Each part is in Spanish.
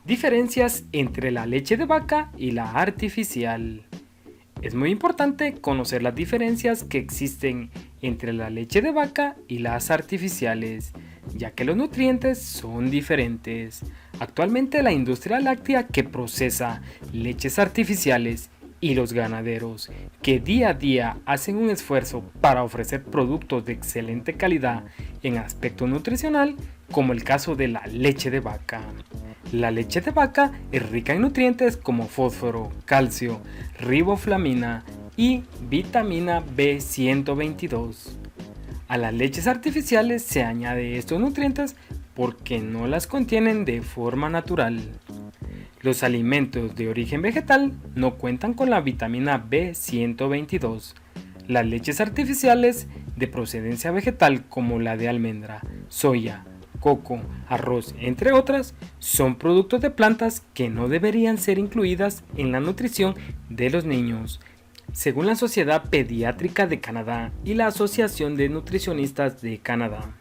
Diferencias entre la leche de vaca y la artificial. Es muy importante conocer las diferencias que existen entre la leche de vaca y las artificiales, ya que los nutrientes son diferentes. Actualmente la industria láctea que procesa leches artificiales y los ganaderos que día a día hacen un esfuerzo para ofrecer productos de excelente calidad en aspecto nutricional, como el caso de la leche de vaca. La leche de vaca es rica en nutrientes como fósforo, calcio, riboflavina y vitamina B122. A las leches artificiales se añade estos nutrientes porque no las contienen de forma natural. Los alimentos de origen vegetal no cuentan con la vitamina B122. Las leches artificiales de procedencia vegetal como la de almendra, soya, coco, arroz, entre otras, son productos de plantas que no deberían ser incluidas en la nutrición de los niños. Según la Sociedad Pediátrica de Canadá y la Asociación de Nutricionistas de Canadá,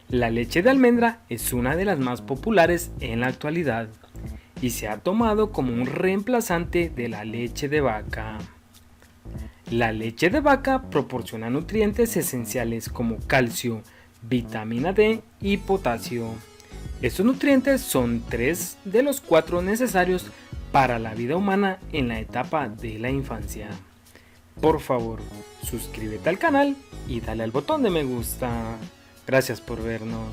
la leche de almendra es una de las más populares en la actualidad y se ha tomado como un reemplazante de la leche de vaca. La leche de vaca proporciona nutrientes esenciales como calcio, vitamina D y potasio. Estos nutrientes son 3 de los 4 necesarios para la vida humana en la etapa de la infancia. Por favor, suscríbete al canal y dale al botón de me gusta. Gracias por vernos.